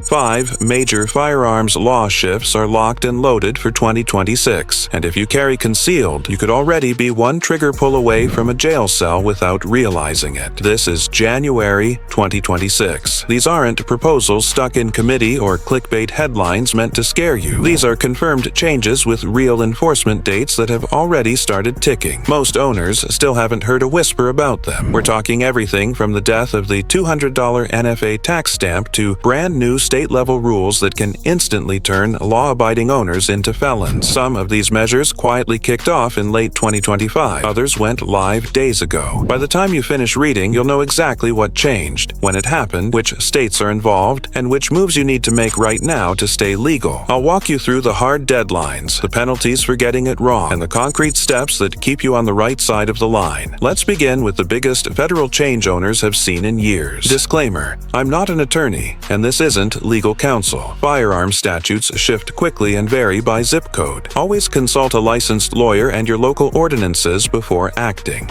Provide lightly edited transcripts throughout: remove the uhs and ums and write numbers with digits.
5 major firearms law shifts are locked and loaded for 2026, and if you carry concealed, you could already be one trigger pull away from a jail cell without realizing it. This is January 2026. These aren't proposals stuck in committee or clickbait headlines meant to scare you. These are confirmed changes with real enforcement dates that have already started ticking. Most owners still haven't heard a whisper about them. We're talking everything from the death of the $200 NFA tax stamp to brand new state-level rules that can instantly turn law-abiding owners into felons. Some of these measures quietly kicked off in late 2025. Others went live days ago. By the time you finish reading, you'll know exactly what changed, when it happened, which states are involved, and which moves you need to make right now to stay legal. I'll walk you through the hard deadlines, the penalties for getting it wrong, and the concrete steps that keep you on the right side of the line. Let's begin with the biggest federal change owners have seen in years. Disclaimer: I'm not an attorney, and this isn't legal counsel. Firearm statutes shift quickly and vary by zip code. Always consult a licensed lawyer and your local ordinances before acting.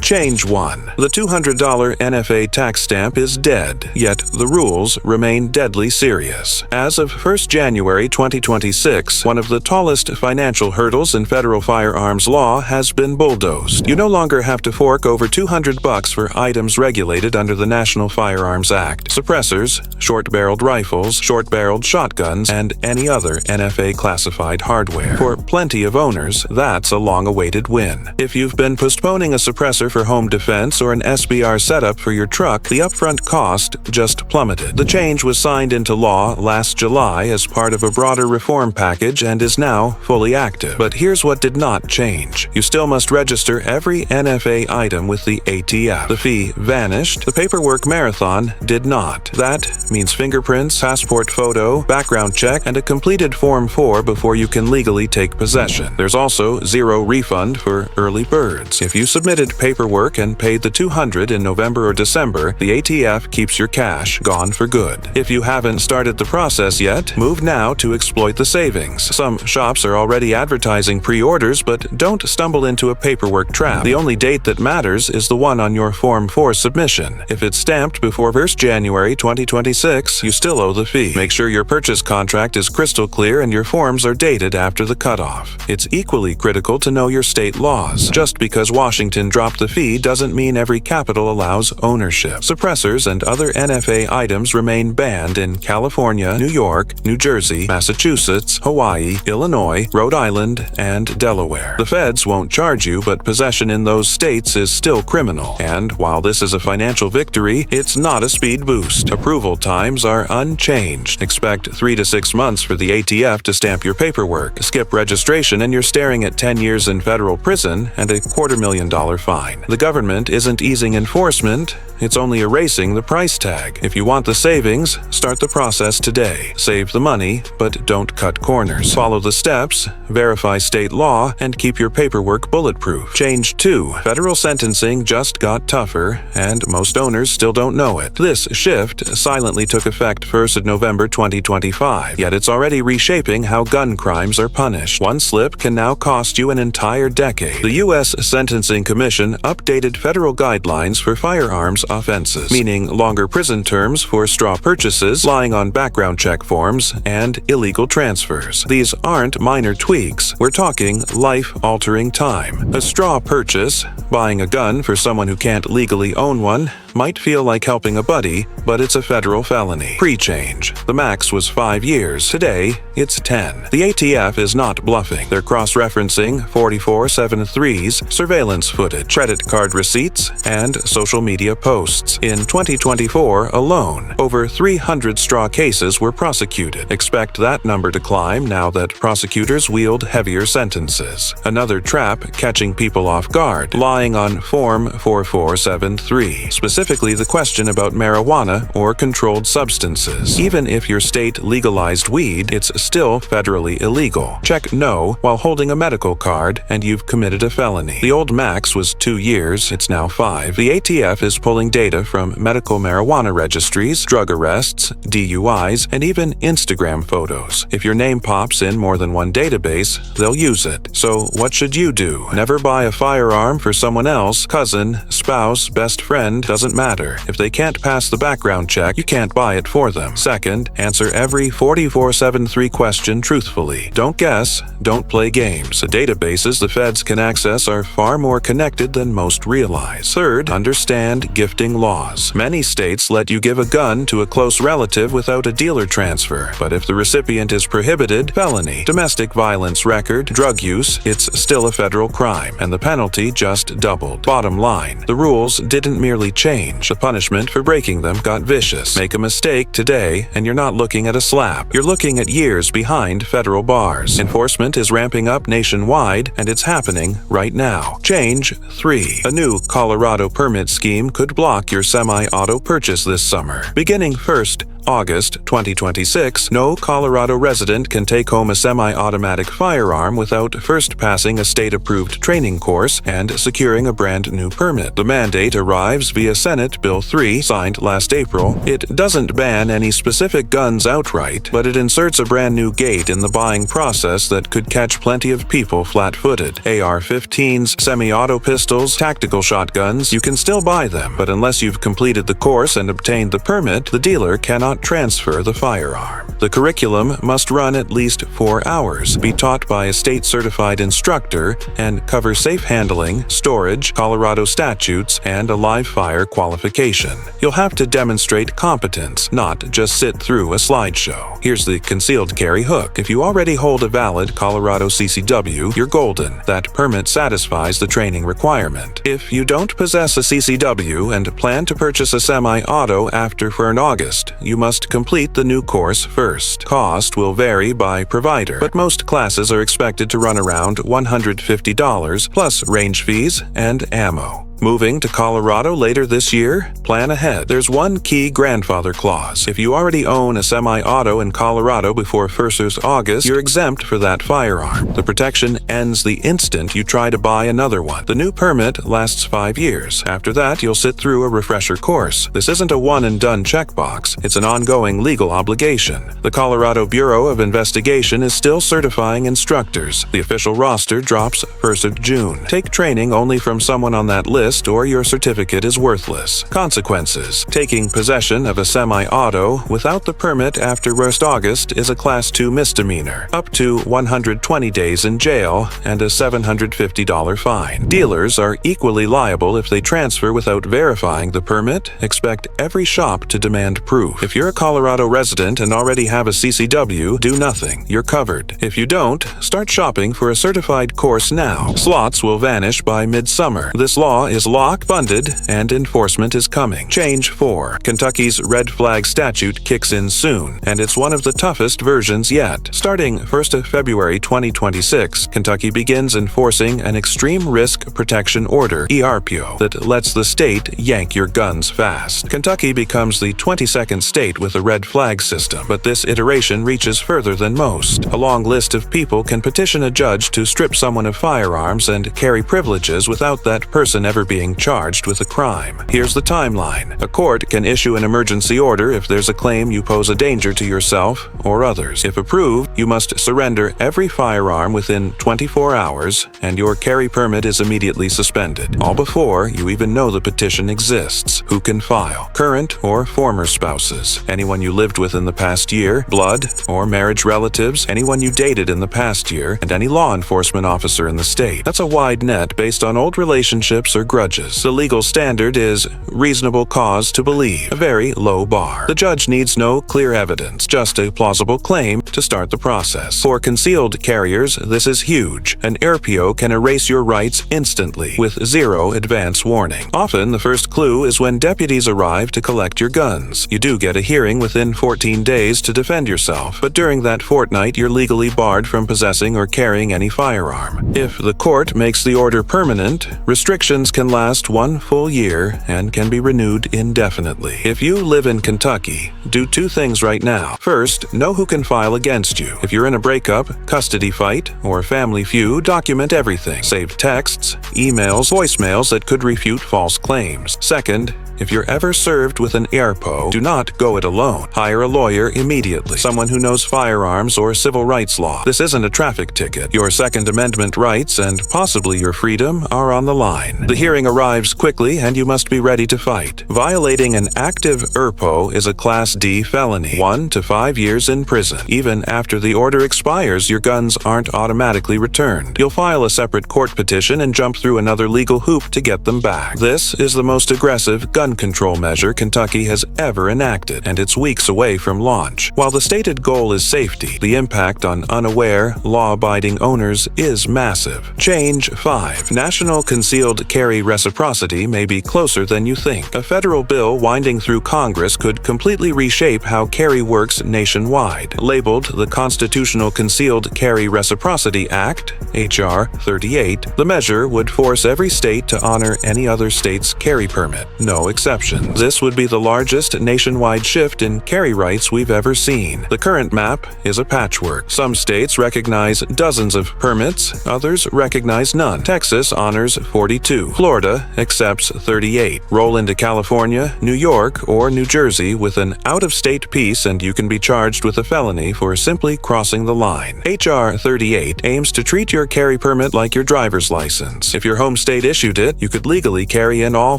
Change 1. The $200 NFA tax stamp is dead, yet the rules remain deadly serious. As of 1 January 2026, one of the tallest financial hurdles in federal firearms law has been bulldozed. You no longer have to fork over $200 for items regulated under the National Firearms Act: suppressors, short-barreled rifles, short-barreled shotguns, and any other NFA-classified hardware. For plenty of owners, that's a long-awaited win. If you've been postponing a suppressor for home defense or an SBR setup for your truck, the upfront cost just plummeted. The change was signed into law last July as part of a broader reform package and is now fully active. But here's what did not change. You still must register every NFA item with the ATF. The fee vanished. The paperwork marathon did not. That means fingerprints, passport photo, background check, and a completed Form 4 before you can legally take possession. There's also zero refund for early birds. If you submitted paperwork and paid the $200 in November or December, the ATF keeps your cash gone for good. If you haven't started the process yet, move now to exploit the savings. Some shops are already advertising pre-orders, but don't stumble into a paperwork trap. The only date that matters is the one on your Form 4 submission. If it's stamped before 1 January 2026, you still owe the fee. Make sure your purchase contract is crystal clear and your forms are dated after the cutoff. It's equally critical to know your state laws. Just because Washington dropped the fee doesn't mean every capital allows ownership. Suppressors and other NFA items remain banned in California, New York, New Jersey, Massachusetts, Hawaii, Illinois, Rhode Island, and Delaware. The feds won't charge you, but possession in those states is still criminal. And while this is a financial victory, it's not a speed boost. Approval times are unchanged. Expect 3 to 6 months for the ATF to stamp your paperwork. Skip registration and you're staring at 10 years in federal prison and a $250,000 fine. The government isn't easing enforcement, it's only erasing the price tag. If you want the savings, start the process today. Save the money, but don't cut corners. Follow the steps, verify state law, and keep your paperwork bulletproof. Change 2. Federal sentencing just got tougher, and most owners still don't know it. This shift silently took effect 1st of November 2025, yet it's already reshaping how gun crimes are punished. One slip can now cost you an entire decade. The U.S. Sentencing Commission updated federal guidelines for firearms offenses, meaning longer prison terms for straw purchases, lying on background check forms, and illegal transfers. These aren't minor tweaks. We're talking life-altering time. A straw purchase, buying a gun for someone who can't legally own one, might feel like helping a buddy, but it's a federal felony. Pre-change. The max was 5 years. Today, it's 10. The ATF is not bluffing. They're cross-referencing 4473's surveillance footage, credit card receipts, and social media posts. In 2024 alone, over 300 straw cases were prosecuted. Expect that number to climb now that prosecutors wield heavier sentences. Another trap catching people off guard, lying on Form 4473. Specifically specifically the question about marijuana or controlled substances. Even if your state legalized weed, it's still federally illegal. Check no while holding a medical card and you've committed a felony. The old max was 2 years, it's now 5. The ATF is pulling data from medical marijuana registries, drug arrests, DUIs, and even Instagram photos. If your name pops in more than one database, they'll use it. So what should you do? Never buy a firearm for someone else. Cousin, spouse, best friend, doesn't matter. If they can't pass the background check, you can't buy it for them. Second, answer every 4473 question truthfully. Don't guess, don't play games. The databases the feds can access are far more connected than most realize. Third, understand gifting laws. Many states let you give a gun to a close relative without a dealer transfer, but if the recipient is prohibited, felony, domestic violence record, drug use, it's still a federal crime, and the penalty just doubled. Bottom line, the rules didn't merely change. The punishment for breaking them got vicious. Make a mistake today, and you're not looking at a slap. You're looking at years behind federal bars. Enforcement is ramping up nationwide, and it's happening right now. Change 3. A new Colorado permit scheme could block your semi-auto purchase this summer. Beginning 1st August 2026, no Colorado resident can take home a semi-automatic firearm without first passing a state-approved training course and securing a brand new permit. The mandate arrives via Senate Bill 3, signed last April. It doesn't ban any specific guns outright, but it inserts a brand new gate in the buying process that could catch plenty of people flat-footed. AR-15s, semi-auto pistols, tactical shotguns, you can still buy them, but unless you've completed the course and obtained the permit, the dealer cannot transfer the firearm. The curriculum must run at least 4 hours, be taught by a state-certified instructor, and cover safe handling, storage, Colorado statutes, and a live fire qualification. You'll have to demonstrate competence, not just sit through a slideshow. Here's the concealed carry hook. If you already hold a valid Colorado CCW, you're golden. That permit satisfies the training requirement. If you don't possess a CCW and plan to purchase a semi-auto after 1 August, you must complete the new course first. Cost will vary by provider, but most classes are expected to run around $150 plus range fees and ammo. Moving to Colorado later this year? Plan ahead. There's one key grandfather clause. If you already own a semi-auto in Colorado before 1st August, you're exempt for that firearm. The protection ends the instant you try to buy another one. The new permit lasts 5 years. After that, you'll sit through a refresher course. This isn't a one-and-done checkbox. It's an ongoing legal obligation. The Colorado Bureau of Investigation is still certifying instructors. The official roster drops 1st of June. Take training only from someone on that list, or your certificate is worthless. Consequences. Taking possession of a semi-auto without the permit after 1st August is a Class 2 misdemeanor, up to 120 days in jail and a $750 fine. Dealers are equally liable if they transfer without verifying the permit. Expect every shop to demand proof. If you're a Colorado resident and already have a CCW, do nothing. You're covered. If you don't, start shopping for a certified course now. Slots will vanish by midsummer. This law is lock-funded, and enforcement is coming. Change 4. Kentucky's red flag statute kicks in soon, and it's one of the toughest versions yet. Starting 1st of February 2026, Kentucky begins enforcing an Extreme Risk Protection Order (ERPO) that lets the state yank your guns fast. Kentucky becomes the 22nd state with a red flag system, but this iteration reaches further than most. A long list of people can petition a judge to strip someone of firearms and carry privileges without that person ever being charged with a crime. Here's the timeline. A court can issue an emergency order if there's a claim you pose a danger to yourself or others. If approved, you must surrender every firearm within 24 hours, and your carry permit is immediately suspended. All before you even know the petition exists. Who can file? Current or former spouses, anyone you lived with in the past year, blood or marriage relatives, anyone you dated in the past year, and any law enforcement officer in the state. That's a wide net based on old relationships or grudges. The legal standard is reasonable cause to believe, a very low bar. The judge needs no clear evidence, just a plausible claim to start the process. For concealed carriers, this is huge. An ERPO can erase your rights instantly, with zero advance warning. Often, the first clue is when deputies arrive to collect your guns. You do get a hearing within 14 days to defend yourself, but during that fortnight, you're legally barred from possessing or carrying any firearm. If the court makes the order permanent, restrictions can can last 1 full year and can be renewed indefinitely. If you live in Kentucky, do 2 things right now. First, know who can file against you. If you're in a breakup, custody fight, or family feud, document everything. Save texts, emails, voicemails that could refute false claims. Second, if you're ever served with an ARPO, do not go it alone. Hire a lawyer immediately, someone who knows firearms or civil rights law. This isn't a traffic ticket. Your Second Amendment rights and possibly your freedom are on the line. The hearing arrives quickly and you must be ready to fight. Violating an active ARPO is a Class D felony, 1 to 5 years in prison. Even after the order expires, your guns aren't automatically returned. You'll file a separate court petition and jump through another legal hoop to get them back. This is the most aggressive gun control measure Kentucky has ever enacted, and it's weeks away from launch. While the stated goal is safety, the impact on unaware, law-abiding owners is massive. Change 5. National concealed carry reciprocity may be closer than you think. A federal bill winding through Congress could completely reshape how carry works nationwide. Labeled the Constitutional Concealed Carry Reciprocity Act, H.R. 38, the measure would force every state to honor any other state's carry permit. No exceptions. This would be the largest nationwide shift in carry rights we've ever seen. The current map is a patchwork. Some states recognize dozens of permits, others recognize none. Texas honors 42. Florida accepts 38. Roll into California, New York, or New Jersey with an out-of-state piece and you can be charged with a felony for simply crossing the line. H.R. 38 aims to treat your carry permit like your driver's license. If your home state issued it, you could legally carry in all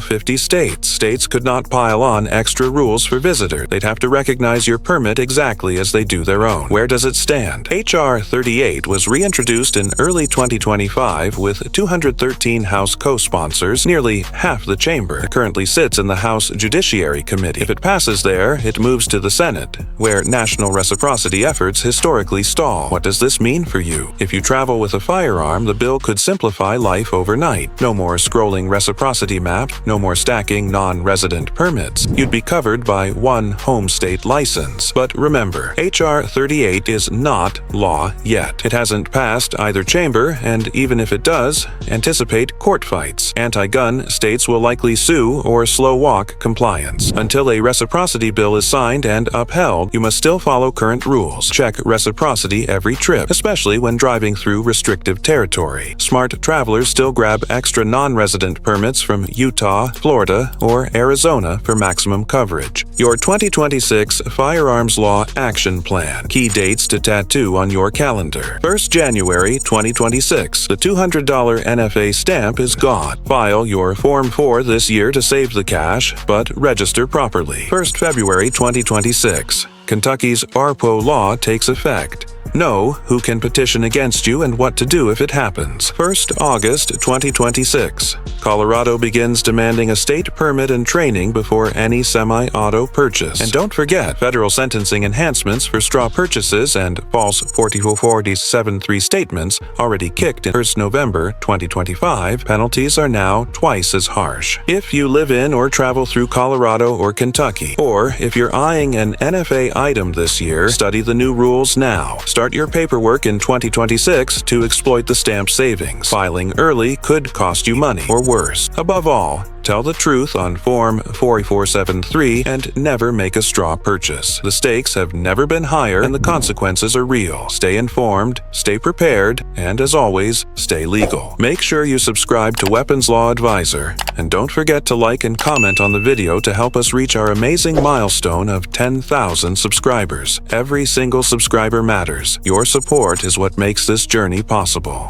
50 states. States could not pile on extra rules for visitors. They'd have to recognize your permit exactly as they do their own. Where does it stand? H.R. 38 was reintroduced in early 2025 with 213 House co-sponsors, nearly half the chamber. It currently sits in the House Judiciary Committee. If it passes there, it moves to the Senate, where national reciprocity efforts historically stall. What does this mean for you? If you travel with a firearm, the bill could simplify life overnight. No more scrolling reciprocity map, no more stacking non-resident permits. You'd be covered by one home state license. But remember, H.R. 38 is not law yet. It hasn't passed either chamber, and even if it does, anticipate court fights. Anti-gun states will likely sue or slow walk compliance. Until a reciprocity bill is signed and upheld, you must still follow current rules. Check reciprocity every trip, especially when driving through restrictive territory. Smart travelers still grab extra non-resident permits from Utah, Florida, or Arizona for maximum coverage. Your 2026 Firearms Law Action Plan. Key dates to tattoo on your calendar. 1st January 2026. The $200 NFA stamp is gone. File your Form 4 this year to save the cash, but register properly. 1st February 2026. Kentucky's ARPO law takes effect. Know who can petition against you and what to do if it happens. 1st August 2026. Colorado begins demanding a state permit and training before any semi-auto purchase. And don't forget, federal sentencing enhancements for straw purchases and false 4447.3 statements already kicked in 1st November 2025. Penalties are now twice as harsh. If you live in or travel through Colorado or Kentucky, or if you're eyeing an NFA item this year, study the new rules now. Start your paperwork in 2026 to exploit the stamp savings. Filing early could cost you money, or worse. Above all, tell the truth on Form 4473 and never make a straw purchase. The stakes have never been higher and the consequences are real. Stay informed, stay prepared, and as always, stay legal. Make sure you subscribe to Weapons Law Advisor, and don't forget to like and comment on the video to help us reach our amazing milestone of 10,000 subscribers. Every single subscriber matters. Your support is what makes this journey possible.